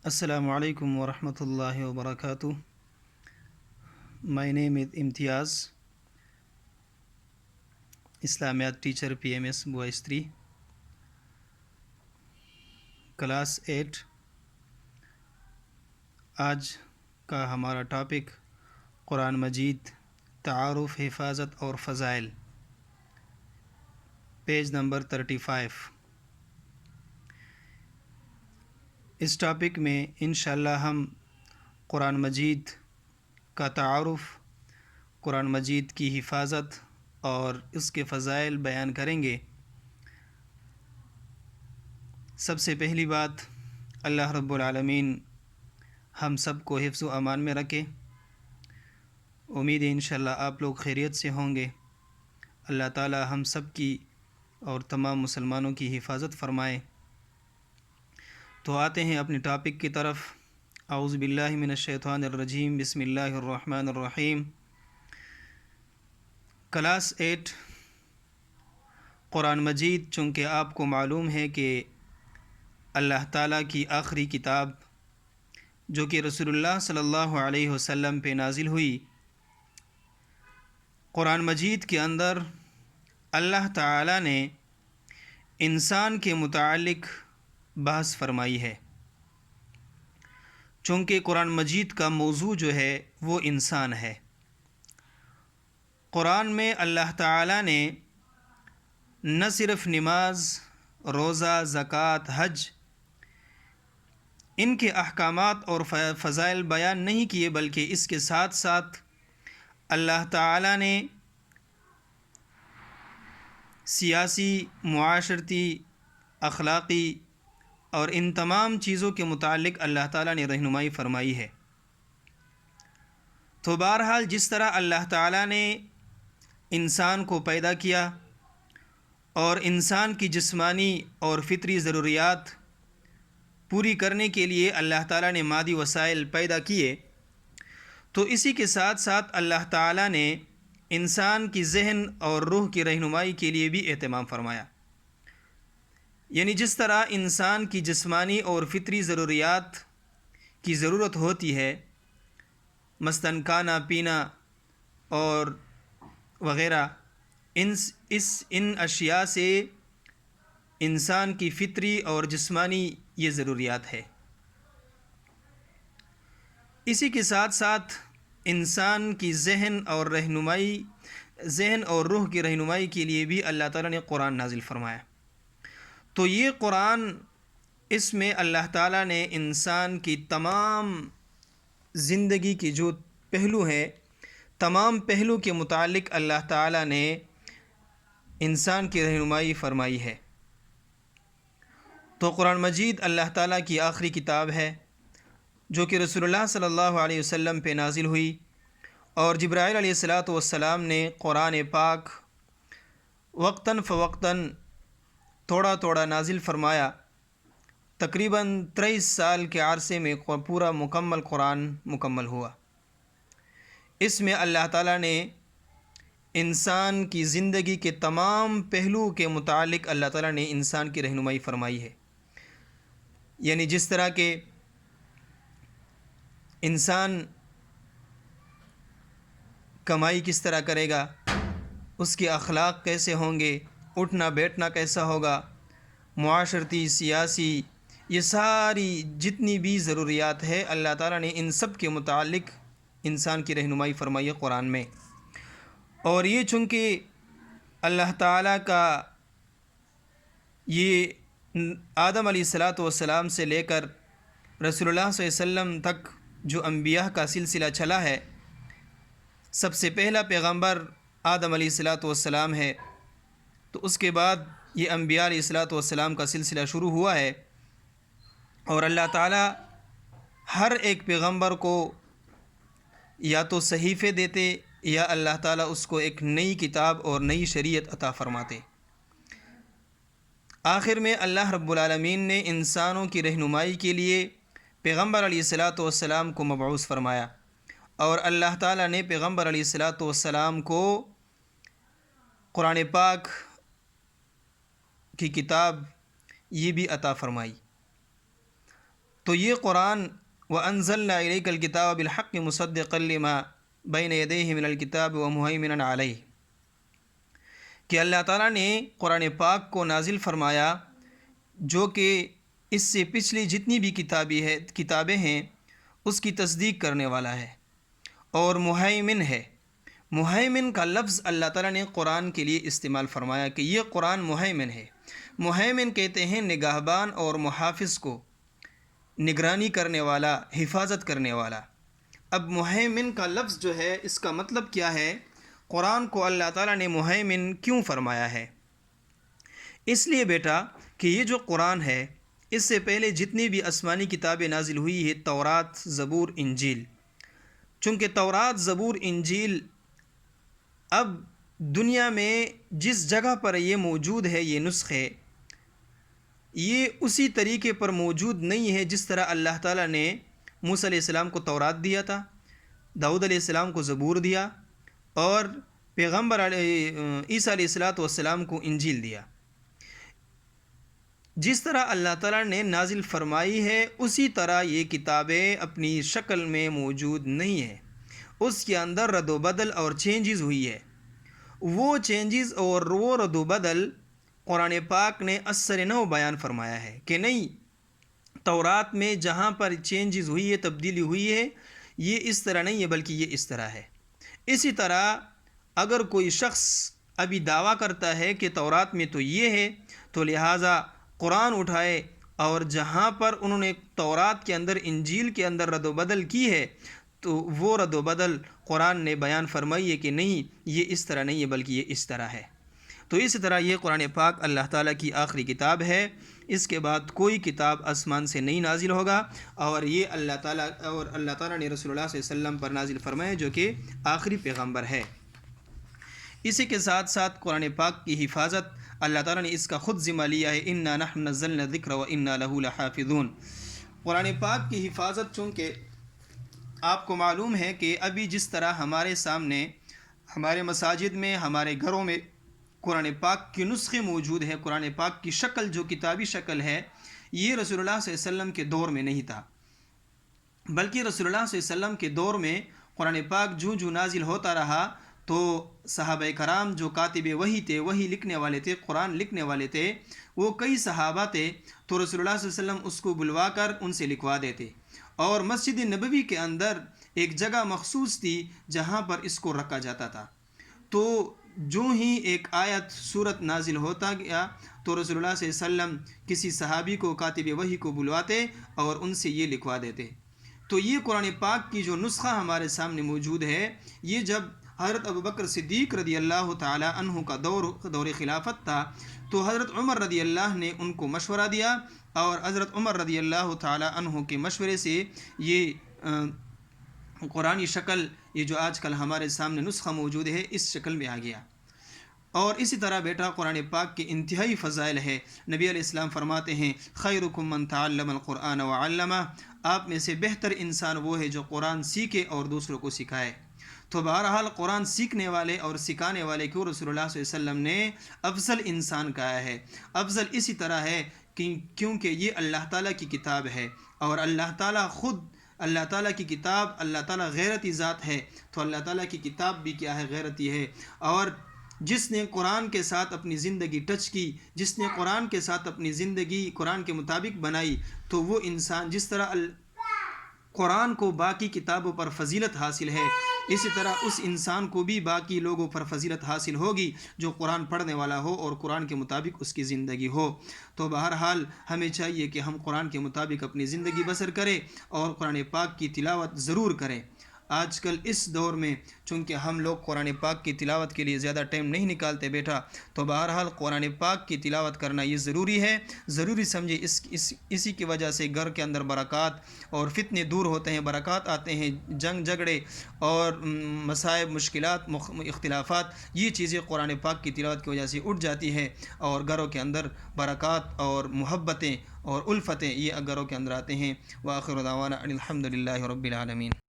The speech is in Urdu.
Assalamu alaikum wa rahmatullahi wa barakatuh. My name is Imtiaz, Islamiyat teacher PMS Boys 3, Class 8. آج کا ہمارا ٹاپک قرآن مجید، تعارف، حفاظت اور فضائل، پیج نمبر 35۔ اس ٹاپک میں انشاءاللہ ہم قرآن مجید کا تعارف، قرآن مجید کی حفاظت اور اس کے فضائل بیان کریں گے۔ سب سے پہلی بات، اللہ رب العالمین ہم سب کو حفظ و امان میں رکھے۔ امید ہے انشاءاللہ آپ لوگ خیریت سے ہوں گے۔ اللہ تعالی ہم سب کی اور تمام مسلمانوں کی حفاظت فرمائے۔ تو آتے ہیں اپنے ٹاپک کی طرف۔ اعوذ باللہ من الشیطان الرجیم، بسم اللہ الرحمن الرحیم۔ کلاس 8 قرآن مجید، چونکہ آپ کو معلوم ہے کہ اللہ تعالیٰ کی آخری کتاب جو کہ رسول اللہ صلی اللہ علیہ وسلم پہ نازل ہوئی، قرآن مجید کے اندر اللہ تعالیٰ نے انسان کے متعلق بحث فرمائی ہے۔ چونکہ قرآن مجید کا موضوع جو ہے وہ انسان ہے۔ قرآن میں اللہ تعالیٰ نے نہ صرف نماز، روزہ، زکوٰۃ، حج، ان کے احکامات اور فضائل بیان نہیں کیے، بلکہ اس کے ساتھ ساتھ اللہ تعالیٰ نے سیاسی، معاشرتی، اخلاقی اور ان تمام چیزوں کے متعلق اللہ تعالیٰ نے رہنمائی فرمائی ہے۔ تو بہرحال جس طرح اللہ تعالیٰ نے انسان کو پیدا کیا اور انسان کی جسمانی اور فطری ضروریات پوری کرنے کے لیے اللہ تعالیٰ نے مادی وسائل پیدا کیے، تو اسی کے ساتھ ساتھ اللہ تعالیٰ نے انسان کی ذہن اور روح کی رہنمائی کے لیے بھی اہتمام فرمایا۔ یعنی جس طرح انسان کی جسمانی اور فطری ضروریات کی ضرورت ہوتی ہے، مثلاً کھانا پینا اور وغیرہ، ان اشیاء سے انسان کی فطری اور جسمانی یہ ضروریات ہے۔ اسی کے ساتھ ساتھ انسان کی ذہن اور روح کی رہنمائی کے لیے بھی اللہ تعالیٰ نے قرآن نازل فرمایا۔ تو یہ قرآن، اس میں اللہ تعالیٰ نے انسان کی تمام زندگی کی جو پہلو ہیں، تمام پہلو کے متعلق اللہ تعالیٰ نے انسان کی رہنمائی فرمائی ہے۔ تو قرآن مجید اللہ تعالیٰ کی آخری کتاب ہے جو کہ رسول اللہ صلی اللہ علیہ وسلم پہ نازل ہوئی، اور جبرائیل علیہ السلام نے قرآن پاک وقتاً فوقتاً تھوڑا تھوڑا نازل فرمایا۔ تقریباً 23 سال کے عرصے میں پورا مکمل قرآن مکمل ہوا۔ اس میں اللہ تعالیٰ نے انسان کی زندگی کے تمام پہلو کے متعلق اللہ تعالیٰ نے انسان کی رہنمائی فرمائی ہے۔ یعنی جس طرح کہ انسان کمائی کس طرح کرے گا، اس کے اخلاق کیسے ہوں گے، اٹھنا بیٹھنا کیسا ہوگا، معاشرتی، سیاسی، یہ ساری جتنی بھی ضروریات ہے، اللہ تعالیٰ نے ان سب کے متعلق انسان کی رہنمائی فرمائی ہے قرآن میں۔ اور یہ چونکہ اللہ تعالیٰ کا یہ آدم علیہ السلام سے لے کر رسول اللہ صلی اللہ علیہ وسلم تک جو انبیاء کا سلسلہ چلا ہے، سب سے پہلا پیغمبر آدم علیہ السلام ہے، تو اس کے بعد یہ انبیاء علیہ السلام کا سلسلہ شروع ہوا ہے۔ اور اللہ تعالیٰ ہر ایک پیغمبر کو یا تو صحیفے دیتے، یا اللہ تعالیٰ اس کو ایک نئی کتاب اور نئی شریعت عطا فرماتے۔ آخر میں اللہ رب العالمین نے انسانوں کی رہنمائی کے لیے پیغمبر علیہ السلام کو مبعوث فرمایا، اور اللہ تعالیٰ نے پیغمبر علیہ السلام کو قرآن پاک کی کتاب یہ بھی عطا فرمائی۔ تو یہ قرآن وَأَنزَلْنَا إِلَيْكَ الْكِتَابَ بِالْحَقِّ مُصَدِّقًا لِمَا بَيْنَ يَدَيْهِ مِنَ الْكِتَابِ وَمُهَيْمِنًا عَلَيْهِ کہ اللہ تعالیٰ نے قرآن پاک کو نازل فرمایا جو کہ اس سے پچھلی جتنی بھی کتابیں ہیں اس کی تصدیق کرنے والا ہے اور مہیمن ہے۔ مہیمن کا لفظ اللہ تعالیٰ نے قرآن کے لیے استعمال فرمایا کہ یہ قرآن مہیمن ہے۔ مہیمن کہتے ہیں نگہبان اور محافظ کو، نگرانی کرنے والا، حفاظت کرنے والا۔ اب مہیمن کا لفظ جو ہے اس کا مطلب کیا ہے؟ قرآن کو اللہ تعالیٰ نے مہیمن کیوں فرمایا ہے؟ اس لیے بیٹا کہ یہ جو قرآن ہے اس سے پہلے جتنی بھی آسمانی کتابیں نازل ہوئی ہے، تورات، زبور، انجیل، چونکہ تورات، زبور، انجیل اب دنیا میں جس جگہ پر یہ موجود ہے، یہ نسخے، یہ اسی طریقے پر موجود نہیں ہے جس طرح اللہ تعالیٰ نے موسیٰ علیہ السلام کو تورات دیا تھا، داؤد علیہ السلام کو زبور دیا اور پیغمبر عیسیٰ علیہ السلام کو انجیل دیا۔ جس طرح اللہ تعالیٰ نے نازل فرمائی ہے اسی طرح یہ کتابیں اپنی شکل میں موجود نہیں ہیں، اس کے اندر رد و بدل اور چینجز ہوئی ہے۔ وہ چینجز اور وہ رد و بدل قرآن پاک نے اثر نو بیان فرمایا ہے کہ نہیں، تورات میں جہاں پر چینجز ہوئی ہے، تبدیلی ہوئی ہے، یہ اس طرح نہیں ہے بلکہ یہ اس طرح ہے۔ اسی طرح اگر کوئی شخص ابھی دعویٰ کرتا ہے کہ تورات میں تو یہ ہے، تو لہٰذا قرآن اٹھائے اور جہاں پر انہوں نے تورات کے اندر، انجیل کے اندر رد و بدل کی ہے تو وہ رد و بدل قرآن نے بیان فرمائی ہے کہ نہیں، یہ اس طرح نہیں ہے بلکہ یہ اس طرح ہے۔ تو اسی طرح یہ قرآن پاک اللہ تعالیٰ کی آخری کتاب ہے، اس کے بعد کوئی کتاب آسمان سے نہیں نازل ہوگا، اور یہ اللہ تعالیٰ نے رسول اللہ صلی اللہ علیہ وسلم پر نازل فرمایا جو کہ آخری پیغمبر ہے۔ اسی کے ساتھ ساتھ قرآن پاک کی حفاظت اللہ تعالیٰ نے اس کا خود ذمہ لیا ہے، اِنَّا نَحْنُ نَزَّلْنَا الذِّكْرَ وَإِنَّا لَهُ لَحَافِظُونَ۔ قرآن پاک کی حفاظت چونکہ آپ کو معلوم ہے کہ ابھی جس طرح ہمارے سامنے، ہمارے مساجد میں، ہمارے گھروں میں قرآن پاک کے نسخے موجود ہیں، قرآن پاک کی شکل جو کتابی شکل ہے، یہ رسول اللہ صلی اللہ علیہ وسلم کے دور میں نہیں تھا، بلکہ رسول اللہ صلی اللہ علیہ وسلم کے دور میں قرآن پاک جو نازل ہوتا رہا تو صحابہ کرام جو کاتب وحی تھے، وحی لکھنے والے تھے، قرآن لکھنے والے تھے، وہ کئی صحابہ تھے، تو رسول اللہ صلی اللہ علیہ وسلم اس کو بلوا کر ان سے لکھوا دیتے، اور مسجد نبوی کے اندر ایک جگہ مخصوص تھی جہاں پر اس کو رکھا جاتا تھا۔ تو جو ہی ایک آیت سورت نازل ہوتا گیا تو رسول اللہ صلی اللہ علیہ وسلم کسی صحابی کو، کاتب وحی کو بلواتے اور ان سے یہ لکھوا دیتے۔ تو یہ قرآن پاک کی جو نسخہ ہمارے سامنے موجود ہے، یہ جب حضرت ابوبکر صدیق رضی اللہ تعالی عنہ کا دور خلافت تھا تو حضرت عمر رضی اللہ نے ان کو مشورہ دیا، اور حضرت عمر رضی اللہ تعالی عنہ کے مشورے سے یہ قرآنی شکل، یہ جو آج کل ہمارے سامنے نسخہ موجود ہے، اس شکل میں آ گیا۔ اور اسی طرح بیٹا قرآن پاک کے انتہائی فضائل ہے۔ نبی علیہ السلام فرماتے ہیں، خیرکم من تعلم القرآن وعلمہ، آپ میں سے بہتر انسان وہ ہے جو قرآن سیکھے اور دوسروں کو سکھائے۔ تو بہرحال قرآن سیکھنے والے اور سکھانے والے کو رسول اللہ صلی اللہ علیہ وسلم نے افضل انسان کہا ہے۔ افضل اسی طرح ہے کیونکہ یہ اللہ تعالیٰ کی کتاب ہے، اور اللہ تعالیٰ خود، اللہ تعالیٰ کی کتاب، اللہ تعالیٰ غیرتی ذات ہے، تو اللہ تعالیٰ کی کتاب بھی کیا ہے؟ غیرتی ہے۔ اور جس نے قرآن کے ساتھ اپنی زندگی ٹچ کی، جس نے قرآن کے ساتھ اپنی زندگی قرآن کے مطابق بنائی، تو وہ انسان، جس طرح قرآن کو باقی کتابوں پر فضیلت حاصل ہے، اسی طرح اس انسان کو بھی باقی لوگوں پر فضیلت حاصل ہوگی جو قرآن پڑھنے والا ہو اور قرآن کے مطابق اس کی زندگی ہو۔ تو بہرحال ہمیں چاہیے کہ ہم قرآن کے مطابق اپنی زندگی بسر کریں اور قرآن پاک کی تلاوت ضرور کریں۔ آج کل اس دور میں چونکہ ہم لوگ قرآن پاک کی تلاوت کے لیے زیادہ ٹائم نہیں نکالتے بیٹا، تو بہرحال قرآن پاک کی تلاوت کرنا یہ ضروری ہے، ضروری سمجھے۔ اسی کی وجہ سے گھر کے اندر برکات اور فتنے دور ہوتے ہیں، برکات آتے ہیں، جنگ جھگڑے اور مصائب، مشکلات، اختلافات، یہ چیزیں قرآن پاک کی تلاوت کی وجہ سے اٹھ جاتی ہے، اور گھروں کے اندر برکات اور محبتیں اور الفتیں یہ گھروں کے اندر آتے ہیں۔ وآخر دعوانا ان الحمد للہ رب العالمین۔